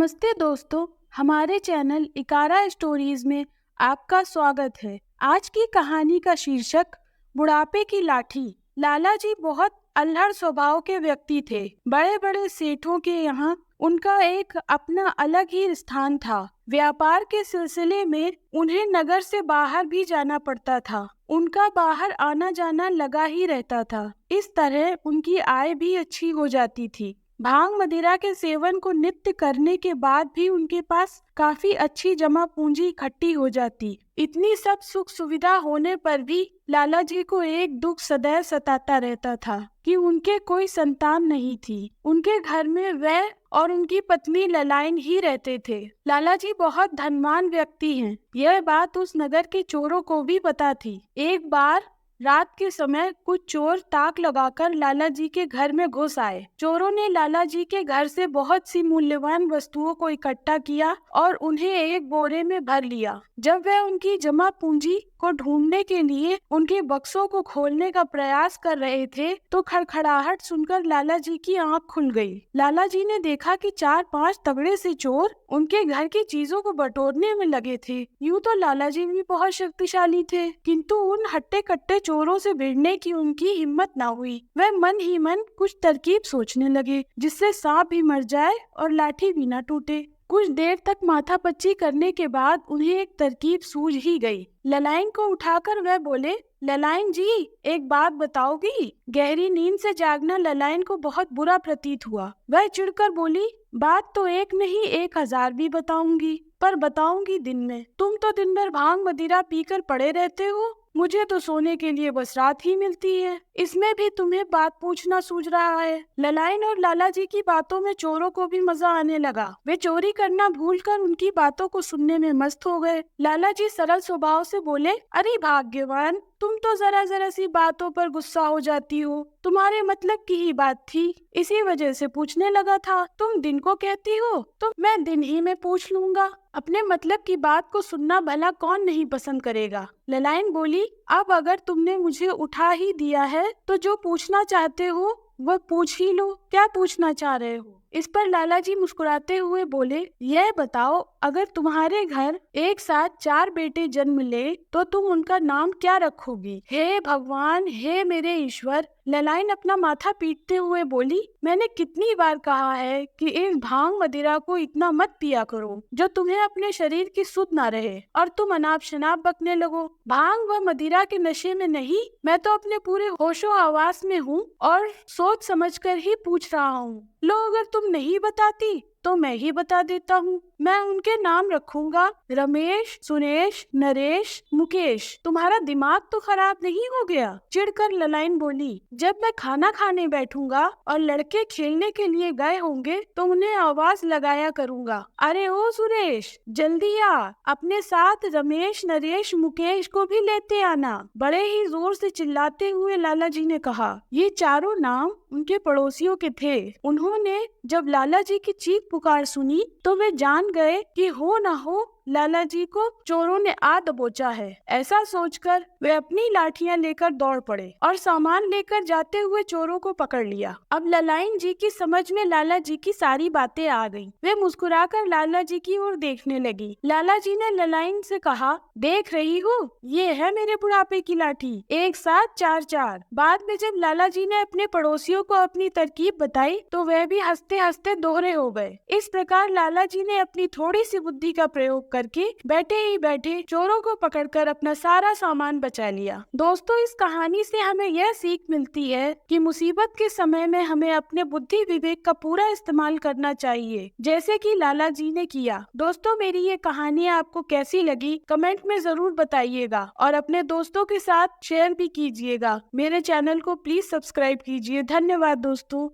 नमस्ते दोस्तों, हमारे चैनल इकारा स्टोरीज में आपका स्वागत है। आज की कहानी का शीर्षक बुढ़ापे की लाठी। लाला जी बहुत अल्हड़ स्वभाव के व्यक्ति थे। बड़े बड़े सेठों के यहाँ उनका एक अपना अलग ही स्थान था। व्यापार के सिलसिले में उन्हें नगर से बाहर भी जाना पड़ता था। उनका बाहर आना जाना लगा ही रहता था। इस तरह उनकी आय भी अच्छी हो जाती थी। भांग मदिरा के सेवन को नित्य करने के बाद भी उनके पास काफी अच्छी जमा पूंजी इकट्ठी हो जाती। इतनी सब सुख सुविधा होने पर भी लाला जी को एक दुख सदैव सताता रहता था कि उनके कोई संतान नहीं थी। उनके घर में वह और उनकी पत्नी ललाइन ही रहते थे। लाला जी बहुत धनवान व्यक्ति हैं। यह बात उस नगर के चोरों को भी पता थी। एक बार रात के समय कुछ चोर ताक लगाकर लाला जी के घर में घुस आए। चोरों ने लाला जी के घर से बहुत सी मूल्यवान वस्तुओं को इकट्ठा किया और उन्हें एक बोरे में भर लिया। जब वह उनकी जमा पूंजी को ढूंढने के लिए उनके बक्सों को खोलने का प्रयास कर रहे थे तो खड़खड़ाहट सुनकर लाला जी की आंख खुल गई। लाला जी ने देखा कि 4-5 तगड़े से चोर उनके घर की चीजों को बटोरने में लगे थे। यूं तो लाला जी भी बहुत शक्तिशाली थे, किंतु उन हट्टे कट्टे चोरों से भिड़ने की उनकी हिम्मत ना हुई। वह मन ही मन कुछ तरकीब सोचने लगे जिससे सांप भी मर जाए और लाठी भी न टूटे। कुछ देर तक माथापच्ची करने के बाद उन्हें एक तरकीब सूझ ही गई। ललाइन को उठाकर वह बोले, ललाइन जी एक बात बताओगी? गहरी नींद से जागना ललाइन को बहुत बुरा प्रतीत हुआ। वह चिढ़कर बोली, बात तो एक नहीं 1000 भी बताऊंगी, पर बताऊंगी दिन में। तुम तो दिन भर भांग मदिरा पीकर पड़े रहते हो, मुझे तो सोने के लिए बस रात ही मिलती है। इसमें भी तुम्हें बात पूछना सूझ रहा है। ललाइन और लाला जी की बातों में चोरों को भी मजा आने लगा। वे चोरी करना भूलकर उनकी बातों को सुनने में मस्त हो गए। लाला जी सरल स्वभाव से बोले, अरे भाग्यवान, तुम तो जरा जरा सी बातों पर गुस्सा हो जाती हो। तुम्हारे मतलब की ही बात थी, इसी वजह से पूछने लगा था। तुम दिन को कहती हो तो मैं दिन ही में पूछ लूंगा। अपने मतलब की बात को सुनना भला कौन नहीं पसंद करेगा। ललाइन बोली, अब अगर तुमने मुझे उठा ही दिया है तो जो पूछना चाहते हो वह पूछ ही लो। क्या पूछना चाह रहे हो? इस पर लाला जी मुस्कुराते हुए बोले, यह बताओ, अगर तुम्हारे घर एक साथ 4 बेटे जन्म ले तो तुम उनका नाम क्या रखोगी? हे भगवान, हे मेरे ईश्वर। ललाइन अपना माथा पीटते हुए बोली, मैंने कितनी बार कहा है कि इस भांग मदिरा को इतना मत पिया करो जो तुम्हें अपने शरीर की सुध ना रहे और तुम अनाप शनाप बकने लगो। भांग व मदिरा के नशे में नहीं, मैं तो अपने पूरे होशो आवास में हूँ और सोच समझकर ही पूछ रहा हूँ। लो, अगर तुम नहीं बताती तो मैं ही बता देता हूँ। मैं उनके नाम रखूंगा रमेश, सुरेश, नरेश, मुकेश। तुम्हारा दिमाग तो खराब नहीं हो गया? चिढ़कर ललाइन बोली, जब मैं खाना खाने बैठूंगा और लड़के खेलने के लिए गए होंगे तो उन्हें आवाज लगाया करूंगा, अरे ओ सुरेश, जल्दी आ, अपने साथ रमेश, नरेश, मुकेश को भी लेते आना। बड़े ही जोर से चिल्लाते हुए लाला जी ने कहा। ये चारों नाम उनके पड़ोसियों के थे। उन्होंने जब लाला जी की चीख पुकार सुनी तो वे जान गए कि हो न हो लाला जी को चोरों ने आ दबोचा है। ऐसा सोचकर वे अपनी लाठियां लेकर दौड़ पड़े और सामान लेकर जाते हुए चोरों को पकड़ लिया। अब ललाइन जी की समझ में लाला जी की सारी बातें आ गईं। वे मुस्कुराकर लाला जी की ओर देखने लगी। लाला जी ने ललाइन से कहा, देख रही हो, ये है मेरे बुढ़ापे की लाठी, एक साथ 4-4। बाद में जब लाला जी ने अपने पड़ोसियों को अपनी तरकीब बताई तो वह भी हंसते हंसते दोहरे हो गए। इस प्रकार लाला जी ने अपनी थोड़ी सी बुद्धि का प्रयोग करके बैठे ही बैठे चोरों को पकड़कर अपना सारा सामान बचा लिया। दोस्तों, इस कहानी से हमें यह सीख मिलती है कि मुसीबत के समय में हमें अपने बुद्धि विवेक का पूरा इस्तेमाल करना चाहिए, जैसे कि लाला जी ने किया। दोस्तों, मेरी ये कहानी आपको कैसी लगी कमेंट में जरूर बताइएगा और अपने दोस्तों के साथ शेयर भी कीजिएगा। मेरे चैनल को प्लीज सब्सक्राइब कीजिए। धन्यवाद दोस्तों।